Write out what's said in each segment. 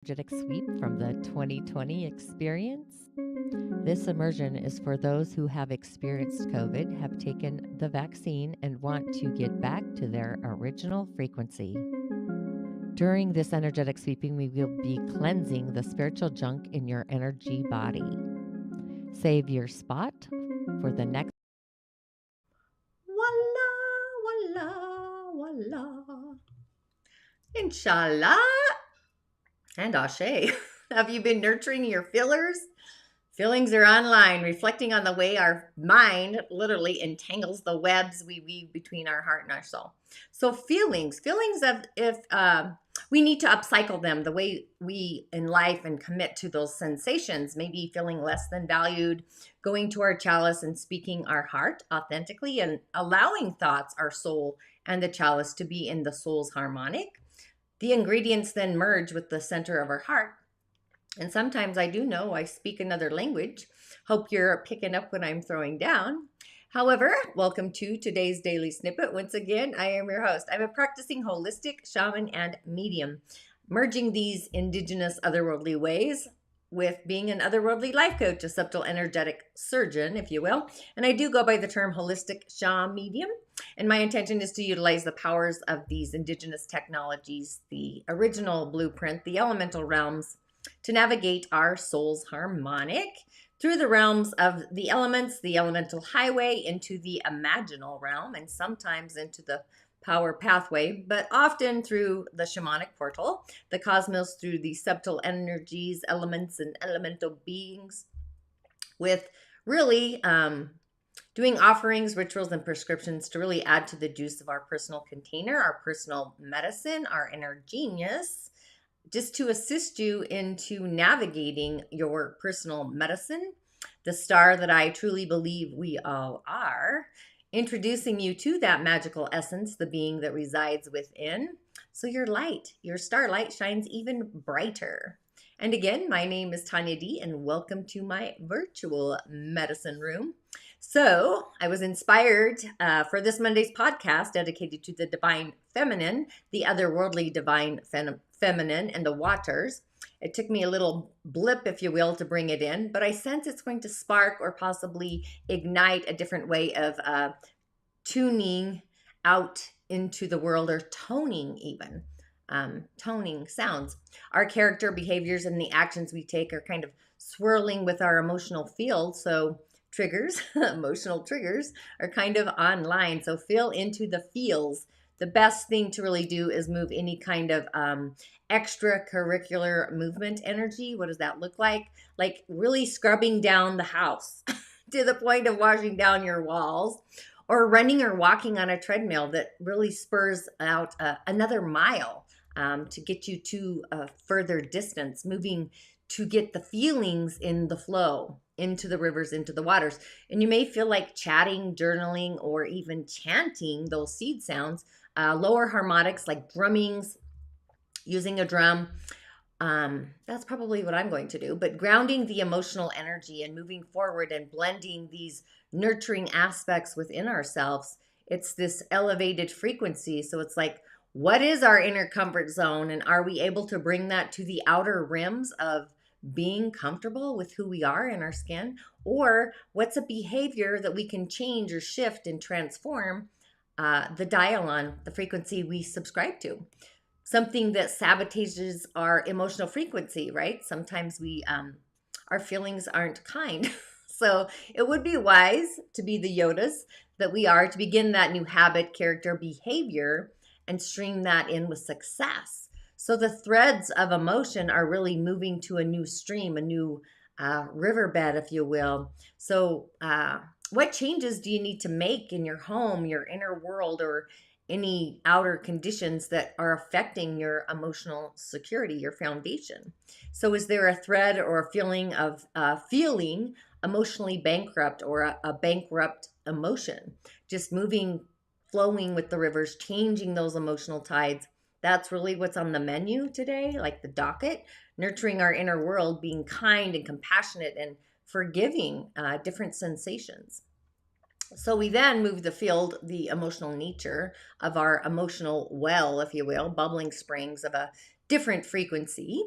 energetic sweep from the 2020 experience. This immersion is for those who have experienced COVID, have taken the vaccine, and want to get back to their original frequency. During this energetic sweeping, we will be cleansing the spiritual junk in your energy body. Save your spot for the next. Voila, voila, voila. InShalla and Ashe. Have you been nurturing your feelers? Feelings are online, reflecting on the way our mind literally entangles the webs we weave between our heart and our soul. So feelings of if we need to upcycle them the way we in life and commit to those sensations, maybe feeling less than valued, going to our chalice and speaking our heart authentically and allowing thoughts, our soul, and the chalice to be in the soul's harmonic. The ingredients then merge with the center of our heart. And sometimes I do know I speak another language. Hope you're picking up what I'm throwing down. However, welcome to today's daily snippet. Once again, I am your host. I'm a practicing holistic shaman and medium, merging these indigenous otherworldly ways with being an otherworldly life coach, a subtle energetic surgeon, if you will. And I do go by the term holistic shaman medium. And my intention is to utilize the powers of these indigenous technologies, the original blueprint, the elemental realms, to navigate our soul's harmonic through the realms of the elements, the elemental highway, into the imaginal realm, and sometimes into the power pathway, but often through the shamanic portal, the cosmos, through the subtle energies, elements, and elemental beings, with really doing offerings, rituals, and prescriptions to really add to the juice of our personal container, our personal medicine, our inner genius, just to assist you into navigating your personal medicine, the star that I truly believe we all are, introducing you to that magical essence, the being that resides within, so your light, your starlight shines even brighter. And again, my name is Tanya D, and welcome to my virtual medicine room. So I was inspired for this Monday's podcast dedicated to the divine feminine, the otherworldly divine feminine, and the waters. It took me a little blip, if you will, to bring it in, but I sense it's going to spark or possibly ignite a different way of tuning out into the world, or toning even. Toning sounds. Our character, behaviors, and the actions we take are kind of swirling with our emotional field. So triggers, emotional triggers, are kind of online. So feel into the feels. The best thing to really do is move any kind of extracurricular movement energy. What does that look like? Like really scrubbing down the house to the point of washing down your walls, or running or walking on a treadmill that really spurs out another mile to get you to a further distance, moving to get the feelings in the flow, into the rivers, into the waters. And you may feel like chatting, journaling, or even chanting those seed sounds, lower harmonics like drummings, using a drum. That's probably what I'm going to do, but grounding the emotional energy and moving forward and blending these nurturing aspects within ourselves. It's this elevated frequency. So it's like, what is our inner comfort zone? And are we able to bring that to the outer rims of being comfortable with who we are in our skin? Or what's a behavior that we can change or shift and transform the dial on, the frequency we subscribe to? Something that sabotages our emotional frequency, right? Sometimes we our feelings aren't kind. So it would be wise to be the Yodas that we are, to begin that new habit, character, behavior, and stream that in with success. So the threads of emotion are really moving to a new stream, a new riverbed, if you will. So what changes do you need to make in your home, your inner world, or any outer conditions that are affecting your emotional security, your foundation? So is there a thread or a feeling of feeling emotionally bankrupt, or a bankrupt emotion? Just moving, flowing with the rivers, changing those emotional tides. That's really what's on the menu today, like the docket, nurturing our inner world, being kind and compassionate and forgiving different sensations. So we then move the field, the emotional nature of our emotional well, if you will, bubbling springs of a different frequency.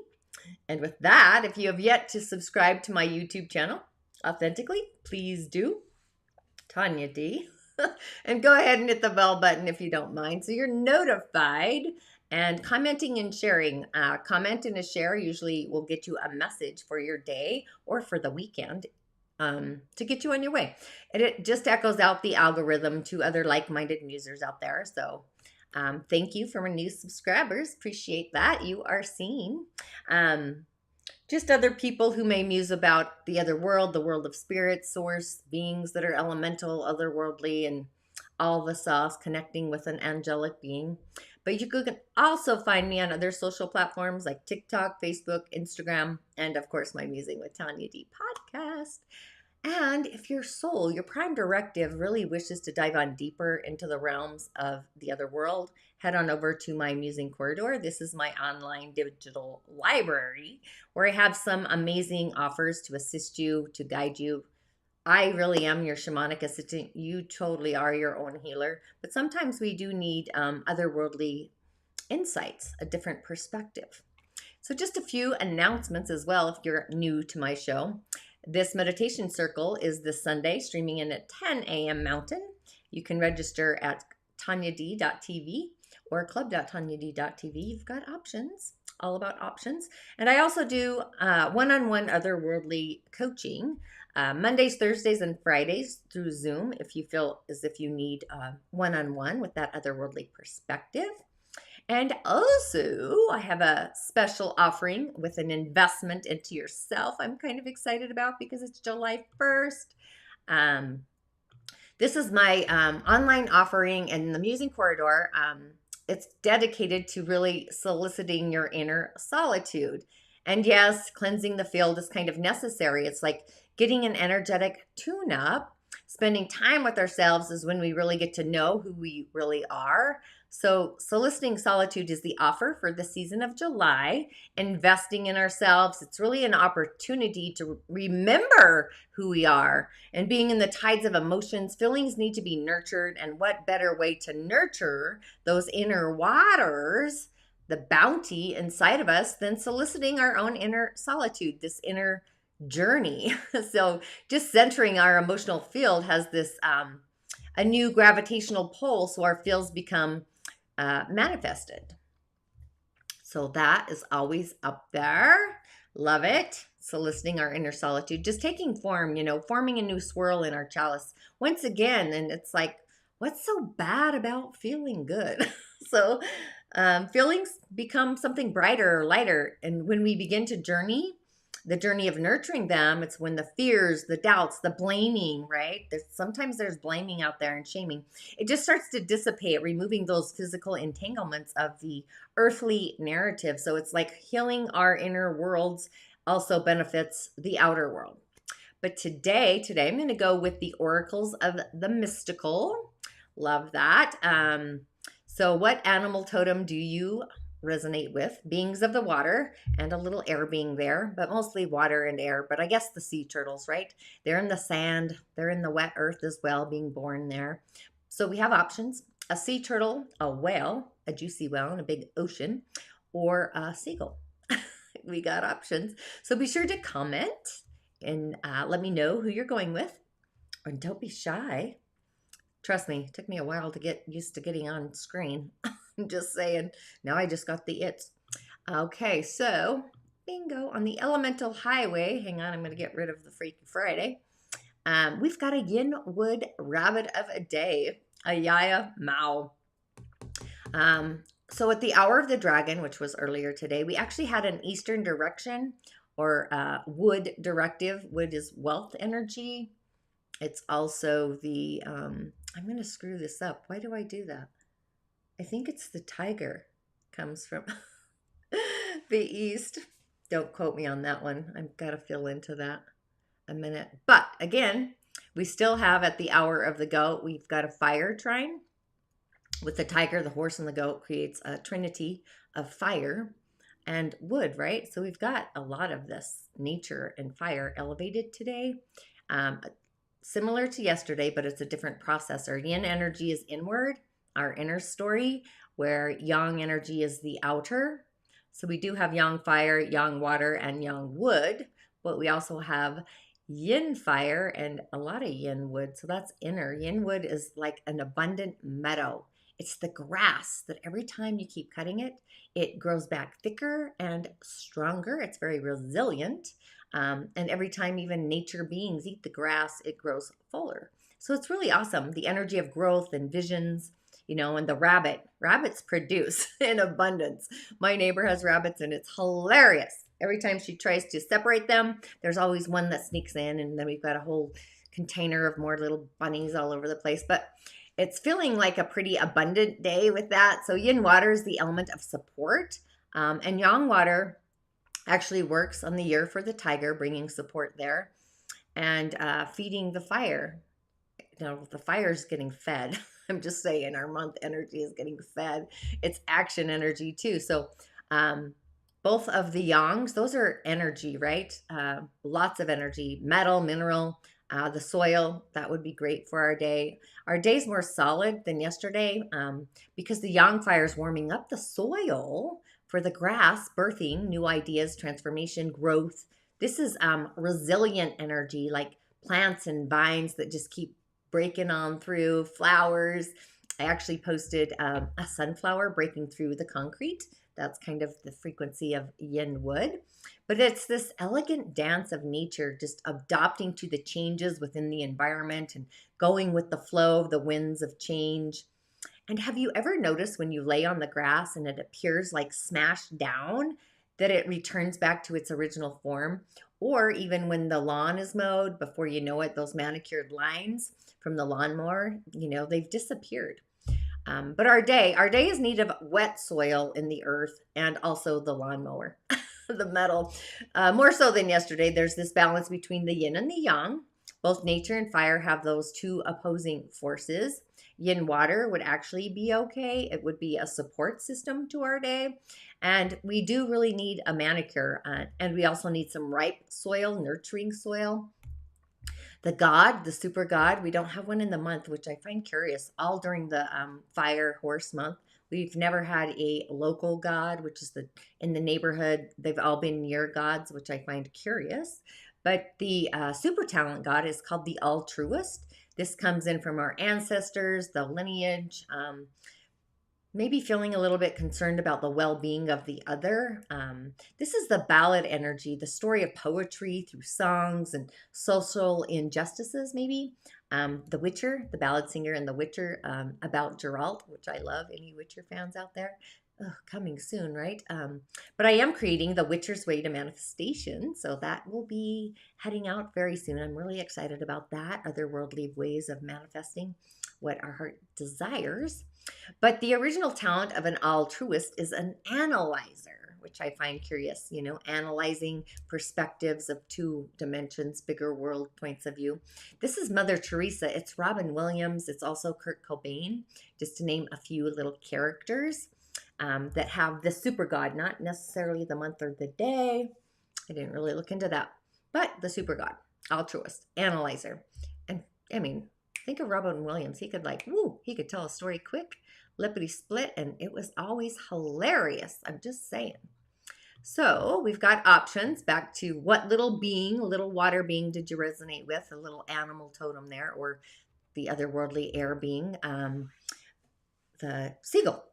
And with that, if you have yet to subscribe to my YouTube channel, Authentically, please do. Tanya D. And go ahead and hit the bell button if you don't mind, so you're notified. And commenting and sharing. Comment and a share usually will get you a message for your day or for the weekend to get you on your way. And it just echoes out the algorithm to other like-minded users out there. So thank you for my new subscribers. Appreciate that. You are seen. Just other people who may muse about the other world, the world of spirit, source, beings that are elemental, otherworldly, and all the sauce, connecting with an angelic being. But you can also find me on other social platforms like TikTok, Facebook, Instagram, and of course my Musing with Tanya D podcast. And if your soul, your prime directive, really wishes to dive on deeper into the realms of the other world, head on over to my Musing Corridor. This is my online digital library where I have some amazing offers to assist you, to guide you. I really am your shamanic assistant. You totally are your own healer. But sometimes we do need otherworldly insights, a different perspective. So just a few announcements as well if you're new to my show. This meditation circle is this Sunday, streaming in at 10 a.m. Mountain. You can register at tanyad.tv or club.tanyad.tv. You've got options, all about options. And I also do one-on-one otherworldly coaching Mondays, Thursdays, and Fridays through Zoom if you feel as if you need one-on-one with that otherworldly perspective. And also, I have a special offering with an investment into yourself I'm kind of excited about because it's July 1st. This is my online offering in the Musing Corridor. It's dedicated to really soliciting your inner solitude. And yes, cleansing the field is kind of necessary. It's like getting an energetic tune-up. Spending time with ourselves is when we really get to know who we really are. So soliciting solitude is the offer for the season of July. Investing in ourselves, it's really an opportunity to remember who we are. And being in the tides of emotions, feelings need to be nurtured. And what better way to nurture those inner waters, the bounty inside of us, than soliciting our own inner solitude, this inner journey. So just centering our emotional field has this a new gravitational pull, so our fields become manifested. So that is always up there. Love it. Soliciting our inner solitude, just taking form, forming a new swirl in our chalice once again. And it's like, what's so bad about feeling good? So feelings become something brighter or lighter. And when we begin to journey, the journey of nurturing them, it's when the fears, the doubts, the blaming, right? Sometimes there's blaming out there and shaming. It just starts to dissipate, removing those physical entanglements of the earthly narrative. So it's like healing our inner worlds also benefits the outer world. But today I'm going to go with the oracles of the mystical. Love that. So what animal totem do you resonate with? Beings of the water, and a little air being there, but mostly water and air. But I guess the sea turtles, right? They're in the sand, they're in the wet earth as well, being born there. So we have options: a sea turtle, a whale, a juicy whale in a big ocean, or a seagull. We got options. So be sure to comment and let me know who you're going with. And don't be shy. Trust me, it took me a while to get used to getting on screen. I'm just saying. Now I just got the its. Okay, so bingo on the elemental highway. Hang on, I'm going to get rid of the Freaky Friday. We've got a Yin Wood Rabbit of a day, a Yaya Mao. So at the hour of the dragon, which was earlier today, we actually had an Eastern direction or wood directive. Wood is wealth energy. It's also the, I'm going to screw this up. Why do I do that? I think it's the tiger comes from the east. Don't quote me on that one. I've got to fill into that a minute. But again, we still have at the hour of the goat, we've got a fire trine with the tiger, the horse, and the goat creates a trinity of fire and wood, right? So we've got a lot of this nature and fire elevated today. Similar to yesterday, but it's a different processor. Yin energy is inward, our inner story, where yang energy is the outer. So we do have yang fire, yang water, and yang wood, but we also have yin fire and a lot of yin wood. So that's inner. Yin wood is like an abundant meadow. It's the grass that every time you keep cutting it, it grows back thicker and stronger. It's very resilient. And every time even nature beings eat the grass, it grows fuller. So it's really awesome. The energy of growth and visions, and the rabbits produce in abundance. My neighbor has rabbits and it's hilarious. Every time she tries to separate them, there's always one that sneaks in, and then we've got a whole container of more little bunnies all over the place. But it's feeling like a pretty abundant day with that. So yin water is the element of support, and yang water actually works on the year for the tiger, bringing support there, and feeding the fire. The fire's getting fed. I'm just saying, our month energy is getting fed. It's action energy too. So both of the yangs, those are energy, right? Lots of energy, metal, mineral, the soil, that would be great for our day. Our day's more solid than yesterday because the yang fire is warming up the soil for the grass, birthing new ideas, transformation, growth. This is resilient energy, like plants and vines that just keep breaking on through, flowers. I actually posted a sunflower breaking through the concrete. That's kind of the frequency of yin wood. But it's this elegant dance of nature, just adapting to the changes within the environment and going with the flow of the winds of change. And have you ever noticed when you lay on the grass and it appears like smashed down, that it returns back to its original form? Or even when the lawn is mowed, before you know it, those manicured lines from the lawnmower, they've disappeared. But our day is in need of wet soil in the earth and also the lawnmower, the metal. More so than yesterday, there's this balance between the yin and the yang. Both nature and fire have those two opposing forces. Yin water would actually be okay. It would be a support system to our day. And we do really need a manicure. And we also need some ripe soil, nurturing soil. The super god, we don't have one in the month, which I find curious. All during the fire horse month, we've never had a local god, which is in the neighborhood. They've all been near gods, which I find curious. But the super talent god is called the altruist. This comes in from our ancestors, the lineage, maybe feeling a little bit concerned about the well-being of the other. This is the ballad energy, the story of poetry through songs and social injustices, maybe. The Witcher, the ballad singer in The Witcher, about Geralt, which I love. Any Witcher fans out there? Coming soon, right? But I am creating The Witcher's Way to Manifestation, so that will be heading out very soon. I'm really excited about that, otherworldly ways of manifesting what our heart desires. But the original talent of an altruist is an analyzer, which I find curious, analyzing perspectives of two dimensions, bigger world points of view. This is Mother Teresa. It's Robin Williams. It's also Kurt Cobain, just to name a few little characters that have the super god, not necessarily the month or the day. I didn't really look into that, but the super god, altruist, analyzer. And I mean, think of Robin Williams. He could he could tell a story quick, lippity split, and it was always hilarious. I'm just saying. So we've got options. Back to what little water being did you resonate with? A little animal totem there, or the otherworldly air being, the seagull.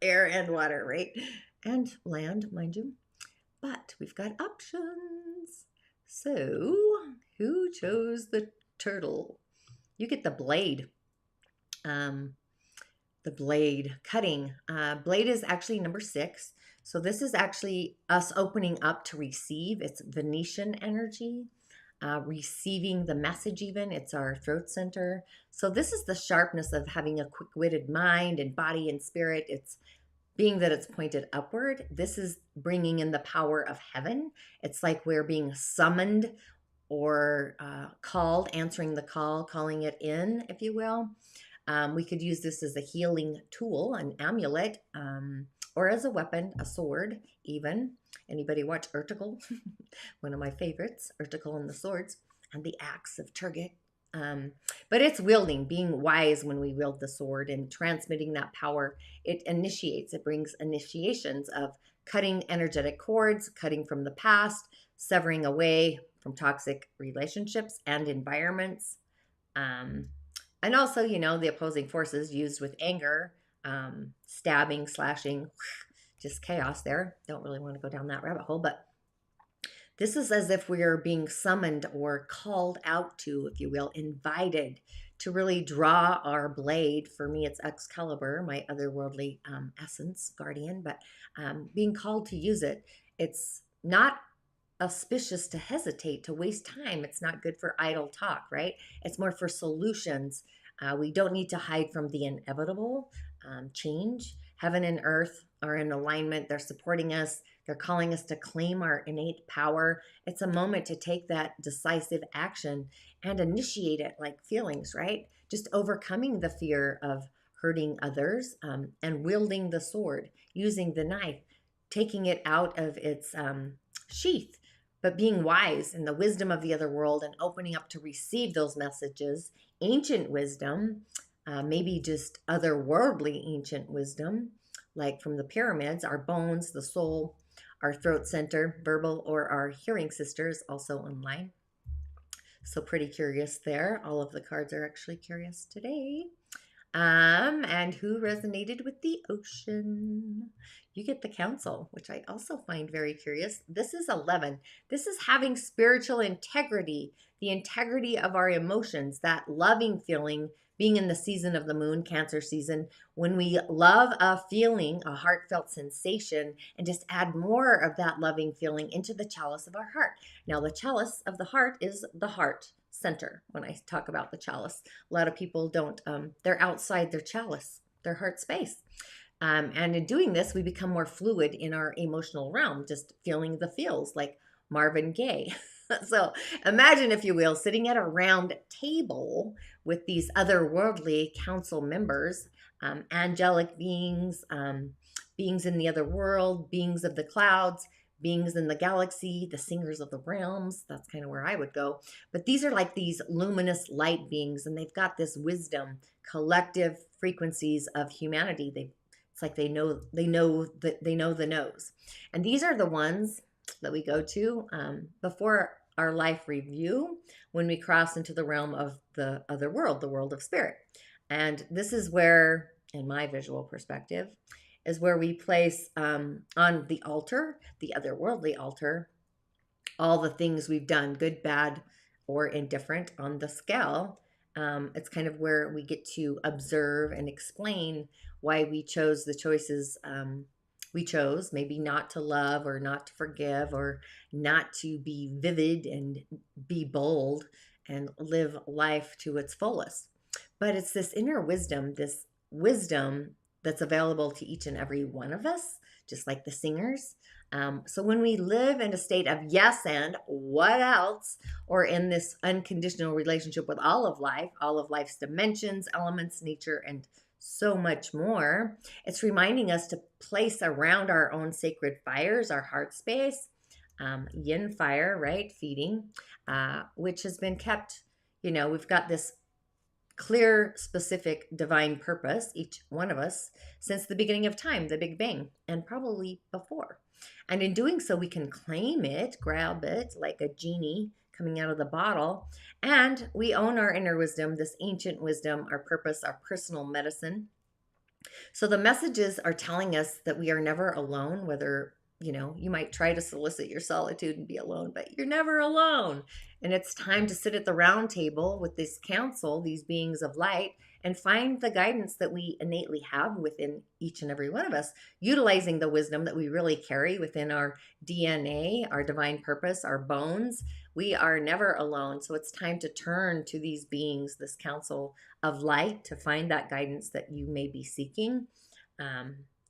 Air and water, right? And land, mind you. But we've got options. So who chose the turtle? You get the blade. The blade cutting. Blade is actually number 6. So this is actually us opening up to receive. It's Venetian energy. Receiving the message even. It's our throat center. So this is the sharpness of having a quick-witted mind and body and spirit. It's being that it's pointed upward. This is bringing in the power of heaven. It's like we're being summoned or called, answering the call, calling it in, if you will. We could use this as a healing tool, an amulet, or as a weapon, a sword even. Anybody watch Urtical? One of my favorites, Urtical and the Swords, and the Axe of Turgid. But it's wielding, being wise when we wield the sword and transmitting that power. It initiates, it brings initiations of cutting energetic cords, cutting from the past, severing away from toxic relationships and environments. And also, the opposing forces used with anger, stabbing, slashing, just chaos there. Don't really want to go down that rabbit hole, but this is as if we are being summoned or called out to, if you will, invited to really draw our blade. For me, it's Excalibur, my otherworldly essence, guardian, but being called to use it. It's not auspicious to hesitate, to waste time. It's not good for idle talk, right? It's more for solutions. We don't need to hide from the inevitable change. Heaven and earth are in alignment. They're supporting us. They're calling us to claim our innate power. It's a moment to take that decisive action and initiate it like feelings, right? Just overcoming the fear of hurting others and wielding the sword, using the knife, taking it out of its sheath, but being wise in the wisdom of the other world and opening up to receive those messages, ancient wisdom, maybe just otherworldly ancient wisdom, like from the pyramids, our bones, the soul, our throat center, verbal, or our hearing sisters, also online. So pretty curious there. All of the cards are actually curious today. And who resonated with the ocean? You get the council, which I also find very curious. This is 11. This is having spiritual integrity, the integrity of our emotions, that loving feeling, being in the season of the moon, Cancer season, when we love a feeling, a heartfelt sensation, and just add more of that loving feeling into the chalice of our heart. Now, the chalice of the heart is the heart center. When I talk about the chalice, a lot of people don't, they're outside their chalice, their heart space. And in doing this, we become more fluid in our emotional realm, just feeling the feels like Marvin Gaye. So imagine, if you will, sitting at a round table with these otherworldly council members, angelic beings, beings in the other world, beings of the clouds, beings in the galaxy, the singers of the realms. That's kind of where I would go. But these are like these luminous light beings, and they've got this wisdom, collective frequencies of humanity. It's like they know the knows. And these are the ones that we go to before our life review when we cross into the realm of the other world, the world of spirit. And this is where, in my visual perspective, is where we place on the altar, the otherworldly altar, all the things we've done, good, bad, or indifferent on the scale. It's kind of where we get to observe and explain why we chose the choices we chose, maybe not to love or not to forgive or not to be vivid and be bold and live life to its fullest. But it's this inner wisdom, this wisdom that's available to each and every one of us, just like the singers. So when we live in a state of yes and what else, or in this unconditional relationship with all of life's dimensions, elements, nature, and so much more, it's reminding us to place around our own sacred fires, our heart space, yin fire, right? Feeding, which has been kept, we've got this clear, specific divine purpose, each one of us, since the beginning of time, the Big Bang, and probably before. And in doing so, we can claim it, grab it like a genie coming out of the bottle. And we own our inner wisdom, this ancient wisdom, our purpose, our personal medicine. So the messages are telling us that we are never alone, whether, you might try to solicit your solitude and be alone, but you're never alone. And it's time to sit at the round table with this council, these beings of light, and find the guidance that we innately have within each and every one of us, utilizing the wisdom that we really carry within our DNA, our divine purpose, our bones. We are never alone. So it's time to turn to these beings, this council of light, to find that guidance that you may be seeking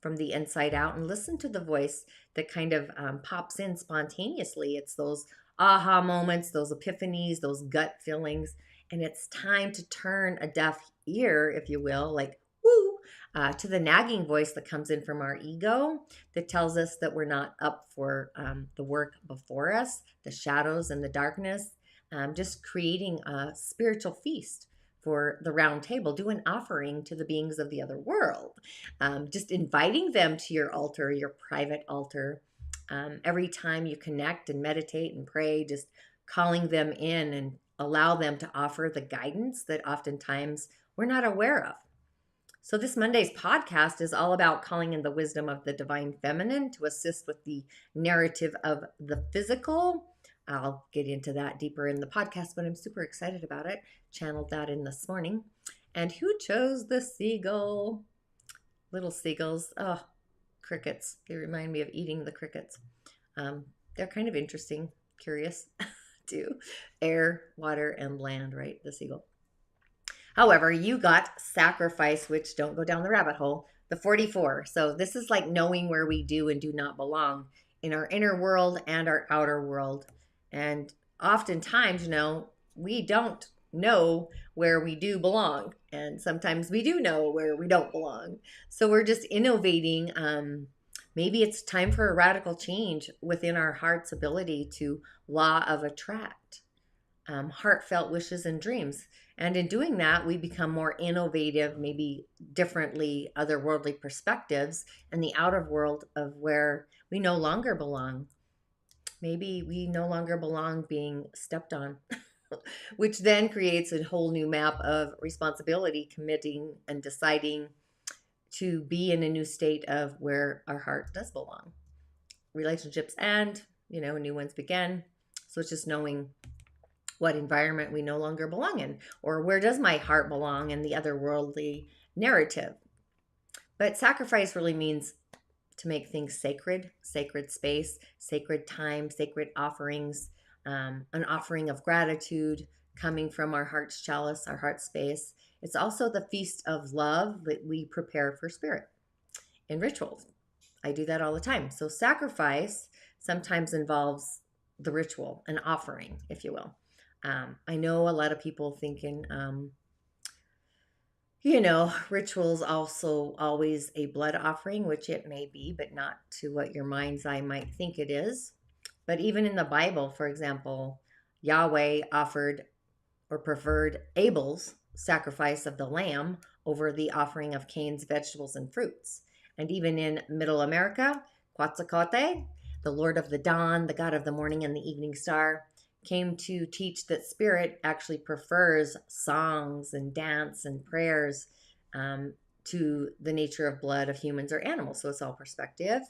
from the inside out, and listen to the voice that kind of pops in spontaneously. It's those aha moments, those epiphanies, those gut feelings. And it's time to turn a deaf ear, if you will, like, woo, to the nagging voice that comes in from our ego that tells us that we're not up for the work before us, the shadows and the darkness, just creating a spiritual feast for the round table, do an offering to the beings of the other world. Just inviting them to your altar, your private altar. Every time you connect and meditate and pray, just calling them in and allow them to offer the guidance that oftentimes we're not aware of. So, this Monday's podcast is all about calling in the wisdom of the divine feminine to assist with the narrative of the physical. I'll get into that deeper in the podcast, but I'm super excited about it. Channeled that in this morning. And who chose the seagull? Little seagulls. Oh, crickets. They remind me of eating the crickets. They're kind of interesting, curious too. Air, water, and land, right? The seagull. However, you got sacrifice, which don't go down the rabbit hole, the 44. So this is like knowing where we do and do not belong in our inner world and our outer world. And oftentimes, we don't know where we do belong. And sometimes we do know where we don't belong. So we're just innovating. Maybe it's time for a radical change within our heart's ability to law of attract, heartfelt wishes and dreams. And in doing that, we become more innovative, maybe differently otherworldly perspectives in the outer world of where we no longer belong. Maybe we no longer belong being stepped on, which then creates a whole new map of responsibility, committing and deciding to be in a new state of where our heart does belong. Relationships end, new ones begin. So it's just knowing what environment we no longer belong in, or where does my heart belong in the otherworldly narrative. But sacrifice really means to make things sacred, sacred space, sacred time, sacred offerings, an offering of gratitude coming from our heart's chalice, our heart space. It's also the feast of love that we prepare for spirit in rituals. I do that all the time. So sacrifice sometimes involves the ritual, an offering, if you will. I know a lot of people thinking, rituals also always a blood offering, which it may be, but not to what your mind's eye might think it is. But even in the Bible, for example, Yahweh offered or preferred Abel's sacrifice of the lamb over the offering of Cain's vegetables and fruits. And even in Middle America, Quetzalcoatl, the Lord of the Dawn, the God of the morning and the evening star, came to teach that spirit actually prefers songs and dance and prayers to the nature of blood of humans or animals. So it's all perspective.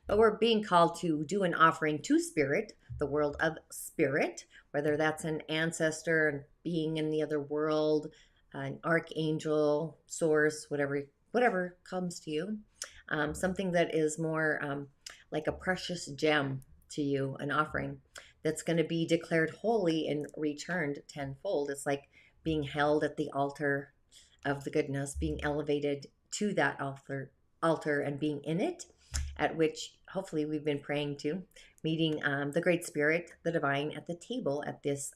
But we're being called to do an offering to spirit, the world of spirit, whether that's an ancestor, being in the other world, an archangel, source, whatever comes to you. Something that is more like a precious gem to you, an offering that's going to be declared holy and returned tenfold. It's like being held at the altar of the goodness, being elevated to that altar and being in it, at which hopefully we've been praying to, meeting the Great Spirit, the divine, at the table at this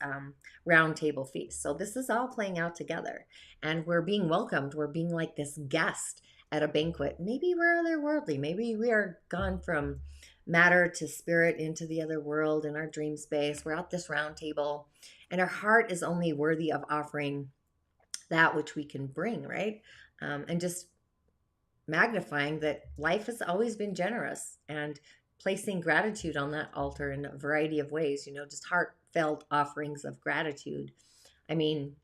round table feast. So this is all playing out together, and we're being welcomed. We're being like this guest at a banquet. Maybe we're otherworldly. Maybe we are gone from matter to spirit into the other world in our dream space. We're at this round table, and our heart is only worthy of offering that which we can bring, right? And just magnifying that life has always been generous and placing gratitude on that altar in a variety of ways, just heartfelt offerings of gratitude. I mean,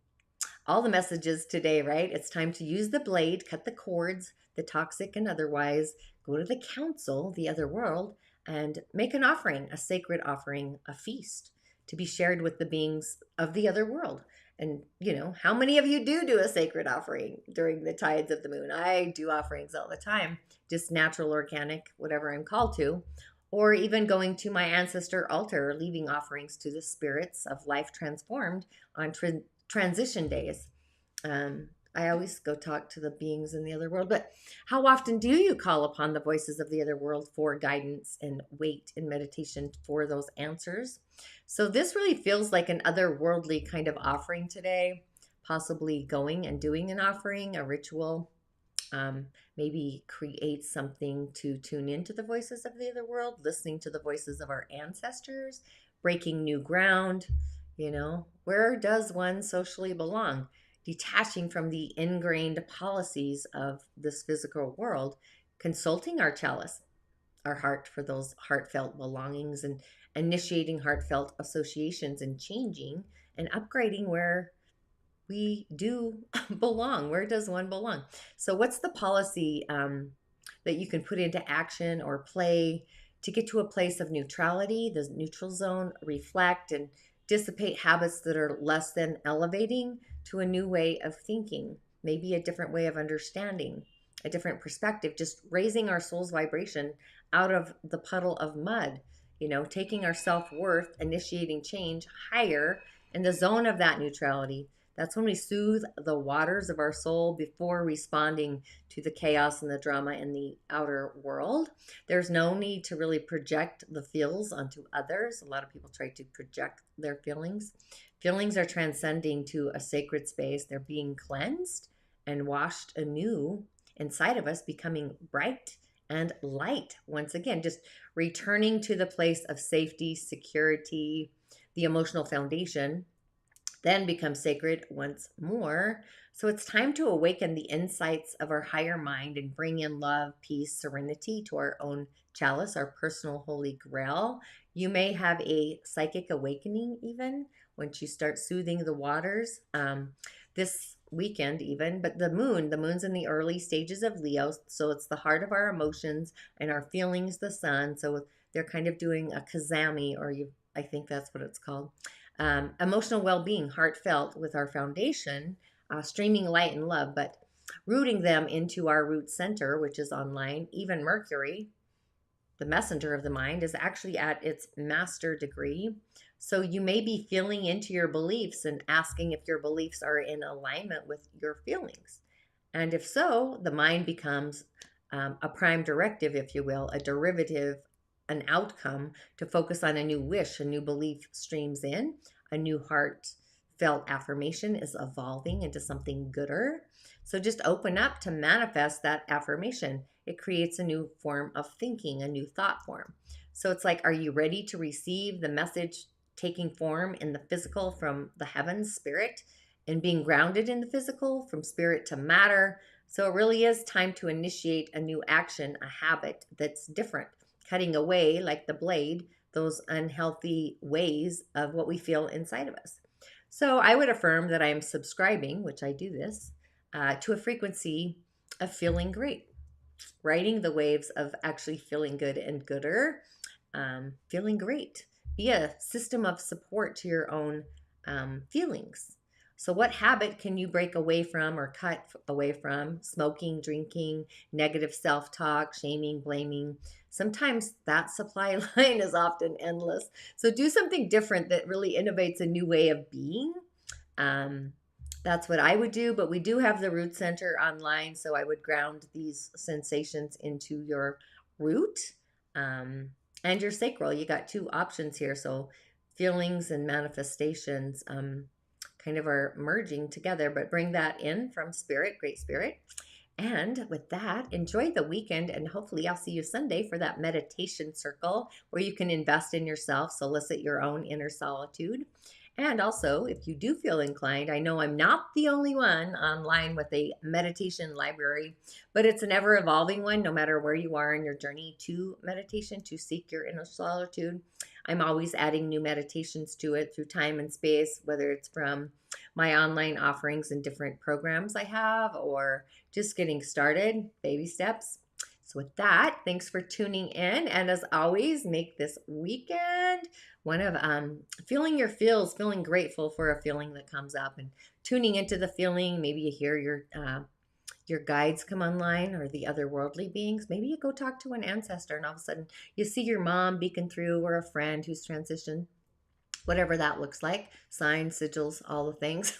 all the messages today, right? It's time to use the blade, cut the cords, the toxic and otherwise, go to the council, the other world, and make an offering, a sacred offering, a feast to be shared with the beings of the other world. And, how many of you do a sacred offering during the tides of the moon? I do offerings all the time, just natural, organic, whatever I'm called to, or even going to my ancestor altar, leaving offerings to the spirits of life transformed on transition days. I always go talk to the beings in the other world, but how often do you call upon the voices of the other world for guidance and wait in meditation for those answers? So this really feels like an otherworldly kind of offering today, possibly going and doing an offering, a ritual, maybe create something to tune into the voices of the other world, listening to the voices of our ancestors, breaking new ground. Where does one socially belong? detaching from the ingrained policies of this physical world, consulting our chalice, our heart, for those heartfelt belongings, and initiating heartfelt associations, and changing and upgrading where we do belong. Where does one belong? So, what's the policy that you can put into action or play to get to a place of neutrality, the neutral zone, reflect and dissipate habits that are less than elevating to a new way of thinking, maybe a different way of understanding, a different perspective, just raising our soul's vibration out of the puddle of mud, taking our self worth, initiating change higher in the zone of that neutrality. That's when we soothe the waters of our soul before responding to the chaos and the drama in the outer world. There's no need to really project the feels onto others. A lot of people try to project their feelings. Feelings are transcending to a sacred space. They're being cleansed and washed anew inside of us, becoming bright and light. Once again, just returning to the place of safety, security, the emotional foundation, then become sacred once more. So it's time to awaken the insights of our higher mind and bring in love, peace, serenity to our own chalice, our personal holy grail. You may have a psychic awakening even once you start soothing the waters this weekend even. But the moon's in the early stages of Leo, so it's the heart of our emotions and our feelings, the sun. So they're kind of doing a kazami, I think that's what it's called. Emotional well-being, heartfelt with our foundation, streaming light and love, but rooting them into our root center, which is online. Even Mercury, the messenger of the mind, is actually at its master degree. So you may be feeling into your beliefs and asking if your beliefs are in alignment with your feelings. And if so, the mind becomes a prime directive, if you will, a derivative, an outcome to focus on a new wish, a new belief streams in, a new heartfelt affirmation is evolving into something gooder. So just open up to manifest that affirmation. It creates a new form of thinking, a new thought form. So it's like, are you ready to receive the message taking form in the physical from the heavens, spirit, and being grounded in the physical from spirit to matter? So it really is time to initiate a new action, a habit that's different, cutting away, like the blade, those unhealthy ways of what we feel inside of us. So I would affirm that I am subscribing, which I do this, to a frequency of feeling great, riding the waves of actually feeling good and gooder, feeling great. Be a system of support to your own feelings. So what habit can you break away from or cut away from? Smoking, drinking, negative self-talk, shaming, blaming. Sometimes that supply line is often endless. So do something different that really innovates a new way of being. That's what I would do, but we do have the root center online, so I would ground these sensations into your root and your sacral. You got two options here, so feelings and manifestations kind of are merging together, but bring that in from spirit, great spirit. And with that, enjoy the weekend, and hopefully I'll see you Sunday for that meditation circle where you can invest in yourself, solicit your own inner solitude. And also, if you do feel inclined, I know I'm not the only one online with a meditation library, but it's an ever evolving one, no matter where you are in your journey to meditation, to seek your inner solitude. I'm always adding new meditations to it through time and space, whether it's from my online offerings and different programs I have, or just getting started, baby steps. So with that, thanks for tuning in. And as always, make this weekend one of feeling your feels, feeling grateful for a feeling that comes up and tuning into the feeling. Maybe you hear your guides come online or the other worldly beings. Maybe you go talk to an ancestor and all of a sudden you see your mom beacon through, or a friend who's transitioned, whatever that looks like, signs, sigils, all the things.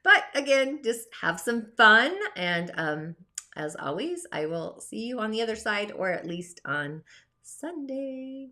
But again, just have some fun. And as always, I will see you on the other side, or at least on Sunday.